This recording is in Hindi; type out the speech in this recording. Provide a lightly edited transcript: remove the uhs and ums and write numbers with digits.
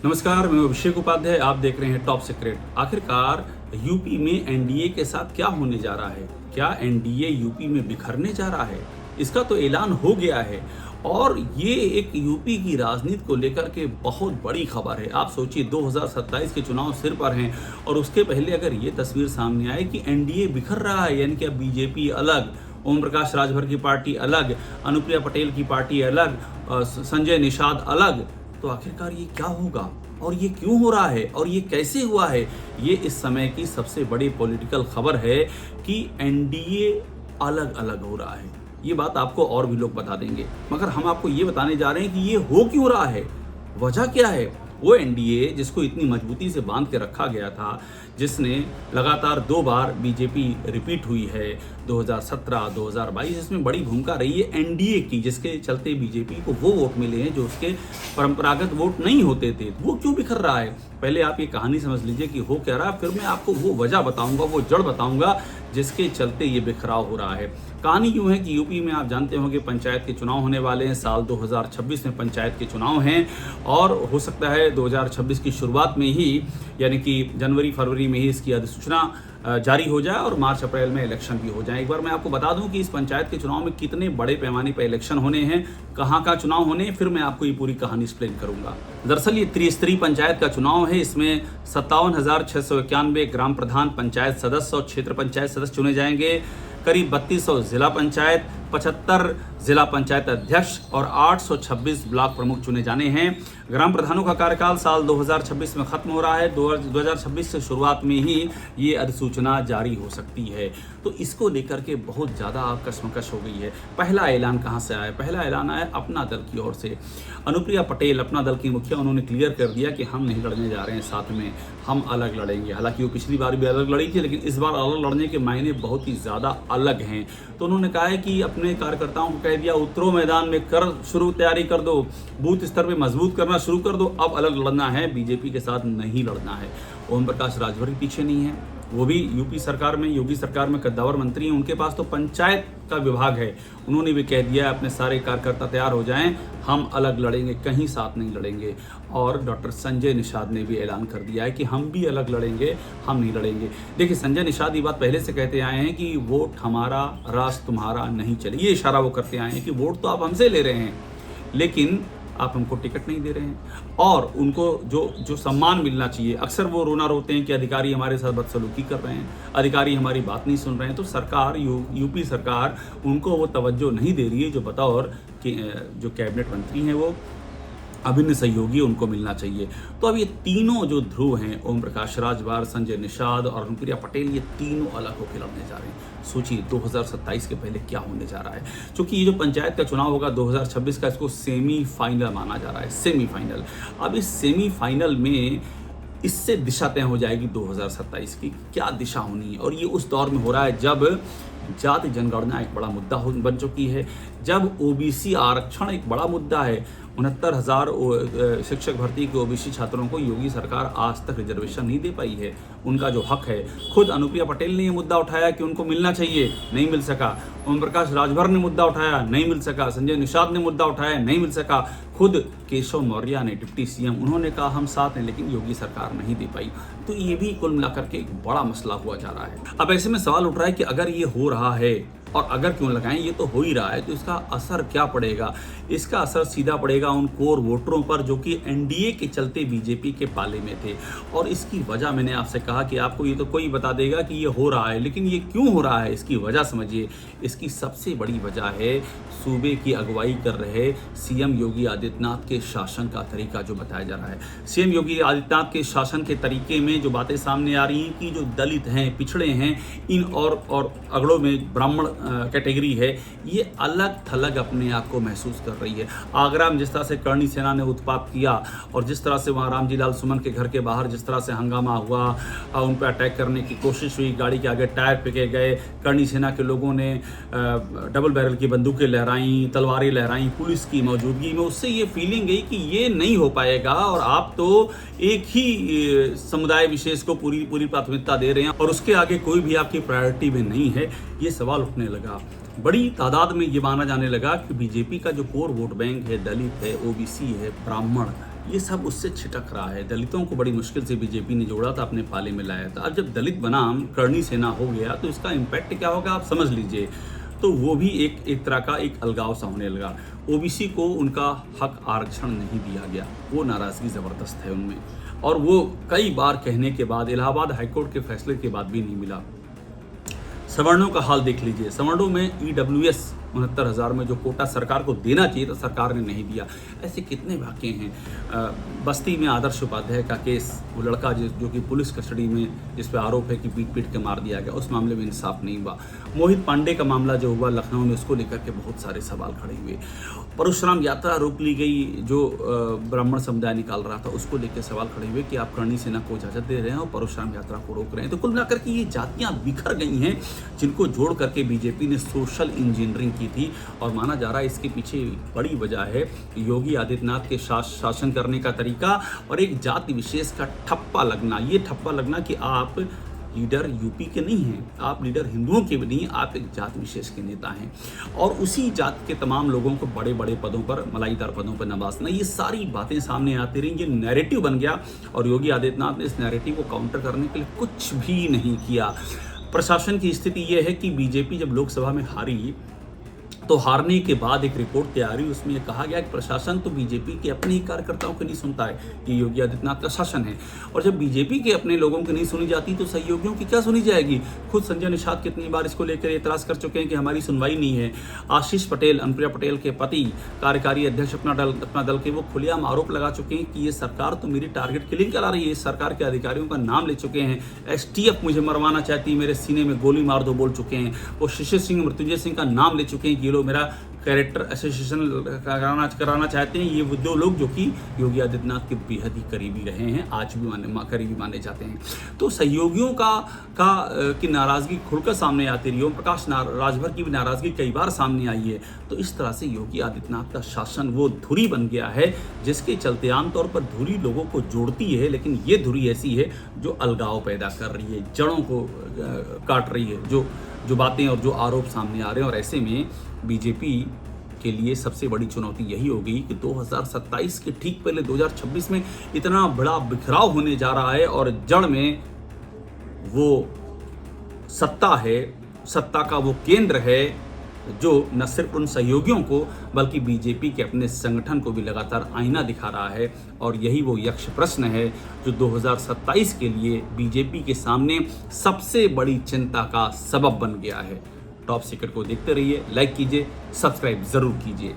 नमस्कार, मैं अभिषेक उपाध्याय। आप देख रहे हैं टॉप सीक्रेट। आखिरकार यूपी में एनडीए के साथ क्या होने जा रहा है? क्या एनडीए यूपी में बिखरने जा रहा है? इसका तो ऐलान हो गया है और ये एक यूपी की राजनीति को लेकर के बहुत बड़ी खबर है। आप सोचिए, 2027 के चुनाव सिर पर हैं और उसके पहले अगर ये तस्वीर सामने आए कि एनडीए बिखर रहा है, यानी कि अब बीजेपी अलग, ओम प्रकाश राजभर की पार्टी अलग, अनुप्रिया पटेल की पार्टी अलग, संजय निषाद अलग, तो आखिरकार ये क्या होगा और ये क्यों हो रहा है और ये कैसे हुआ है? ये इस समय की सबसे बड़ी पॉलिटिकल खबर है कि एनडीए अलग अलग हो रहा है। ये बात आपको और भी लोग बता देंगे, मगर हम आपको ये बताने जा रहे हैं कि ये हो क्यों रहा है, वजह क्या है। वो एनडीए जिसको इतनी मजबूती से बांध के रखा गया था, जिसने लगातार 2 बार बीजेपी रिपीट हुई है, 2017, 2022, इसमें बड़ी भूमिका रही है एनडीए की, जिसके चलते बीजेपी को वो वोट मिले हैं जो उसके परंपरागत वोट नहीं होते थे। वो क्यों बिखर रहा है? पहले आप ये कहानी समझ लीजिए कि हो क्या रहा है, फिर मैं आपको वो वजह बताऊंगा, वो जड़ बताऊंगा जिसके चलते ये बिखराव हो रहा है। कहानी यूँ है कि यूपी में आप जानते होंगे पंचायत के चुनाव होने वाले हैं। साल 2026 में पंचायत के चुनाव हैं और हो सकता है 2026 की शुरुआत में ही, यानी कि जनवरी फरवरी में ही इसकी अधिसूचना जारी हो जाए और मार्च अप्रैल में इलेक्शन भी हो जाए। एक बार मैं आपको बता दूं कि इस पंचायत के चुनाव में कितने बड़े पैमाने पर इलेक्शन होने हैं, कहाँ का चुनाव होने हैं, फिर मैं आपको ये पूरी कहानी एक्सप्लेन करूंगा। दरअसल ये त्रिस्तरीय पंचायत का चुनाव है। इसमें 57,691 ग्राम प्रधान, पंचायत सदस्य और क्षेत्र पंचायत सदस्य चुने जाएंगे। करीब 3200 जिला पंचायत, 75 जिला पंचायत अध्यक्ष और 826 ब्लॉक प्रमुख चुने जाने हैं। ग्राम प्रधानों का कार्यकाल साल 2026 में खत्म हो रहा है। 2026 से शुरुआत में ही ये अधिसूचना जारी हो सकती है, तो इसको लेकर के बहुत ज़्यादा कशमकश हो गई है। पहला ऐलान कहाँ से आया? पहला ऐलान आया अपना दल की ओर से। अनुप्रिया पटेल, अपना दल की मुखिया, उन्होंने क्लियर कर दिया कि हम नहीं लड़ने जा रहे हैं साथ में, हम अलग लड़ेंगे। हालांकि वो पिछली बार भी अलग लड़ी थी, लेकिन इस बार अलग लड़ने के मायने बहुत ही ज़्यादा अलग हैं। तो उन्होंने कहा है कि अपने कार्यकर्ताओं को कह दिया, उतरो मैदान में, कर शुरू तैयारी कर दो, बूथ स्तर पे मजबूत करना शुरू कर दो, अब अलग लड़ना है, बीजेपी के साथ नहीं लड़ना है। ओम प्रकाश राजभर पीछे नहीं है, वो भी यूपी सरकार में, योगी सरकार में कद्दावर मंत्री हैं, उनके पास तो पंचायत का विभाग है। उन्होंने भी कह दिया अपने सारे कार्यकर्ता तैयार हो जाएं, हम अलग लड़ेंगे, कहीं साथ नहीं लड़ेंगे। और डॉक्टर संजय निषाद ने भी ऐलान कर दिया है कि हम भी अलग लड़ेंगे, हम नहीं लड़ेंगे। देखिए, संजय निषाद ये बात पहले से कहते आए हैं कि वोट हमारा, राज तुम्हारा नहीं चले। ये इशारा वो करते आए हैं कि वोट तो आप हमसे ले रहे हैं, लेकिन आप हमको टिकट नहीं दे रहे हैं और उनको जो सम्मान मिलना चाहिए। अक्सर वो रोना रोते हैं कि अधिकारी हमारे साथ बदसलूकी कर रहे हैं, अधिकारी हमारी बात नहीं सुन रहे हैं। तो सरकार, यूपी सरकार उनको वो तवज्जो नहीं दे रही है जो बतौर कि जो कैबिनेट मंत्री हैं वो अभिन्न सहयोगी उनको मिलना चाहिए। तो अब ये तीनों जो ध्रुव हैं, ओम प्रकाश राजभर, संजय निषाद और अनुप्रिया पटेल, ये तीनों अलग होकर लड़ने जा रहे हैं। सोचिए 2027 के पहले क्या होने जा रहा है। क्योंकि ये जो पंचायत का चुनाव होगा 2026 का, इसको सेमीफाइनल माना जा रहा है, सेमीफाइनल। अब इस सेमीफाइनल में इससे दिशा तय हो जाएगी 2027 की, क्या दिशा होनी है। और ये उस दौर में हो रहा है जब जाति जनगणना एक बड़ा मुद्दा बन चुकी है, जब ओबीसी आरक्षण एक बड़ा मुद्दा है। 69,000 शिक्षक भर्ती के ओबीसी छात्रों को योगी सरकार आज तक रिजर्वेशन नहीं दे पाई है, उनका जो हक है। खुद अनुप्रिया पटेल ने ये मुद्दा उठाया कि उनको मिलना चाहिए, नहीं मिल सका। ओम प्रकाश राजभर ने मुद्दा उठाया, नहीं मिल सका। संजय निषाद ने मुद्दा उठाया, नहीं मिल सका। खुद केशव मौर्य ने, डिप्टी सीएम, उन्होंने कहा हम साथ हैं, लेकिन योगी सरकार नहीं दे पाई। तो ये भी कुल मिलाकर के एक बड़ा मसला हुआ जा रहा है। अब ऐसे में सवाल उठ रहा है कि अगर ये हो रहा है, और अगर क्यों लगाएं, ये तो हो ही रहा है, तो इसका असर क्या पड़ेगा? इसका असर सीधा पड़ेगा उन कोर वोटरों पर जो कि एनडीए के चलते बीजेपी के पाले में थे। और इसकी वजह मैंने आपसे कहा कि आपको ये तो कोई बता देगा कि ये हो रहा है, लेकिन ये क्यों हो रहा है, इसकी वजह समझिए। इसकी सबसे बड़ी वजह है सूबे की अगुवाई कर रहे सीएम योगी आदित्यनाथ के शासन का तरीका जो बताया जा रहा है। सीएम योगी आदित्यनाथ के शासन के तरीके में जो बातें सामने आ रही हैं कि जो दलित हैं, पिछड़े हैं, इन और अगड़ों में ब्राह्मण कैटेगरी है, ये अलग थलग अपने आप को महसूस कर रही है। आगरा में जिस तरह से करणी सेना ने उत्पात किया और जिस तरह से वहाँ रामजी लाल सुमन के घर के बाहर जिस तरह से हंगामा हुआ, उन पर अटैक करने की कोशिश हुई, गाड़ी के आगे टायर फेंके गए, करणी सेना के लोगों ने डबल बैरल की बंदूकें लहराई, तलवारें लहराई पुलिस की मौजूदगी में, उससे ये फीलिंग गई कि ये नहीं हो पाएगा और आप तो एक ही समुदाय विशेष को पूरी प्राथमिकता दे रहे हैं और उसके आगे कोई भी आपकी प्रायोरिटी में नहीं है। ये सवाल उठने लगा। बड़ी तादाद में ये माना जाने लगा कि बीजेपी का जो कोर वोट बैंक है, दलित है, ओबीसी है, ब्राह्मण, ये सब उससे छिटक रहा है। दलितों को बड़ी मुश्किल से बीजेपी ने जोड़ा था, अपने पाले में लाया था। अब जब दलित बनाम करणी सेना हो गया तो इसका इम्पैक्ट क्या होगा आप समझ लीजिए। तो वो भी एक तरह का एक अलगाव सा होने लगा। ओबीसी को उनका हक आरक्षण नहीं दिया गया, वो नाराज़गी ज़बरदस्त है उनमें, और वो कई बार कहने के बाद इलाहाबाद हाईकोर्ट के फैसले के बाद भी नहीं मिला। सवर्णों का हाल देख लीजिए, सवर्णों में EWS 69,000 में जो कोटा सरकार को देना चाहिए था सरकार ने नहीं दिया। ऐसे कितने वाक़ये हैं। बस्ती में आदर्श उपाध्याय का केस, वो लड़का जो कि पुलिस कस्टडी में जिस पे आरोप है कि पीट के मार दिया गया, उस मामले में इंसाफ नहीं हुआ। मोहित पांडे का मामला जो हुआ लखनऊ में, उसको लेकर के बहुत सारे सवाल खड़े हुए। परशुराम यात्रा रोक ली गई, जो ब्राह्मण समुदाय निकाल रहा था, उसको लेकर सवाल खड़े हुए कि आप करणी सेना को इजाज़त दे रहे हैं और परशुराम यात्रा को रोक रहे हैं। तो कुल मिलाकर के ये जातियाँ बिखर गई हैं, जिनको जोड़ करके बीजेपी ने सोशल इंजीनियरिंग की थी। और माना जा रहा है इसके पीछे बड़ी वजह है योगी आदित्यनाथ के शासन करने का तरीका और एक जाति विशेष का ठप्पा लगना। ये ठप्पा लगना कि आप लीडर यूपी के नहीं हैं, आप लीडर हिंदुओं के भी नहीं, आप एक जाति विशेष के नेता हैं, और उसी जाति के तमाम लोगों को बड़े बड़े पदों पर, मलाईदार पदों पर नवाजना। ये सारी बातें सामने आती रही, ये नैरेटिव बन गया और योगी आदित्यनाथ ने इस नैरेटिव को काउंटर करने के लिए कुछ भी नहीं किया। प्रशासन की स्थिति यह है कि बीजेपी जब लोकसभा में हारी तो हारने के बाद एक रिपोर्ट तैयार हुई, उसमें कहा गया कि प्रशासन तो बीजेपी के अपने ही कार्यकर्ताओं को नहीं सुनता है, ये योगी आदित्यनाथ का शासन है। और जब बीजेपी के अपने लोगों की नहीं सुनी जाती तो सहयोगियों की क्या सुनी जाएगी। खुद संजय निषाद कितनी बार इसको लेकर एतराज कर चुके हैं कि हमारी सुनवाई नहीं है। आशीष पटेल, अनुप्रिया पटेल के पति, कार्यकारी अध्यक्ष अपना दल के, वो खुलेआम आरोप लगा चुके हैं कि ये सरकार तो मेरी टारगेट किलिंग करा रही है। इस सरकार के अधिकारियों का नाम ले चुके हैं। STF मुझे मरवाना चाहती है, मेरे सीने में गोली मार दो बोल चुके हैं। वो शिशिर सिंह, मृत्युंजय सिंह का नाम ले चुके हैं कि ये लोग मेरा कैरेक्टर एसोसिएशन कराना चाहते हैं। ये वो दो लोग जो कि योगी आदित्यनाथ के बेहद ही करीबी रहे हैं, आज भी करीबी माने जाते हैं। तो सहयोगियों की नाराज़गी खुलकर सामने आती रही। ओम प्रकाश राजभर की भी नाराज़गी कई बार सामने आई है। तो इस तरह से योगी आदित्यनाथ का शासन वो धुरी बन गया है, जिसके चलते आमतौर पर धुरी लोगों को जोड़ती है, लेकिन ये धुरी ऐसी है जो अलगाव पैदा कर रही है, जड़ों को काट रही है, जो बातें और जो आरोप सामने आ रहे हैं। और ऐसे में बीजेपी के लिए सबसे बड़ी चुनौती यही होगी कि 2027 के ठीक पहले 2026 में इतना बड़ा बिखराव होने जा रहा है और जड़ में वो सत्ता है, सत्ता का वो केंद्र है जो न सिर्फ उन सहयोगियों को बल्कि बीजेपी के अपने संगठन को भी लगातार आईना दिखा रहा है। और यही वो यक्ष प्रश्न है जो 2027 के लिए बीजेपी के सामने सबसे बड़ी चिंता का सबब बन गया है। टॉप सीक्रेट को देखते रहिए, लाइक कीजिए, सब्सक्राइब जरूर कीजिए।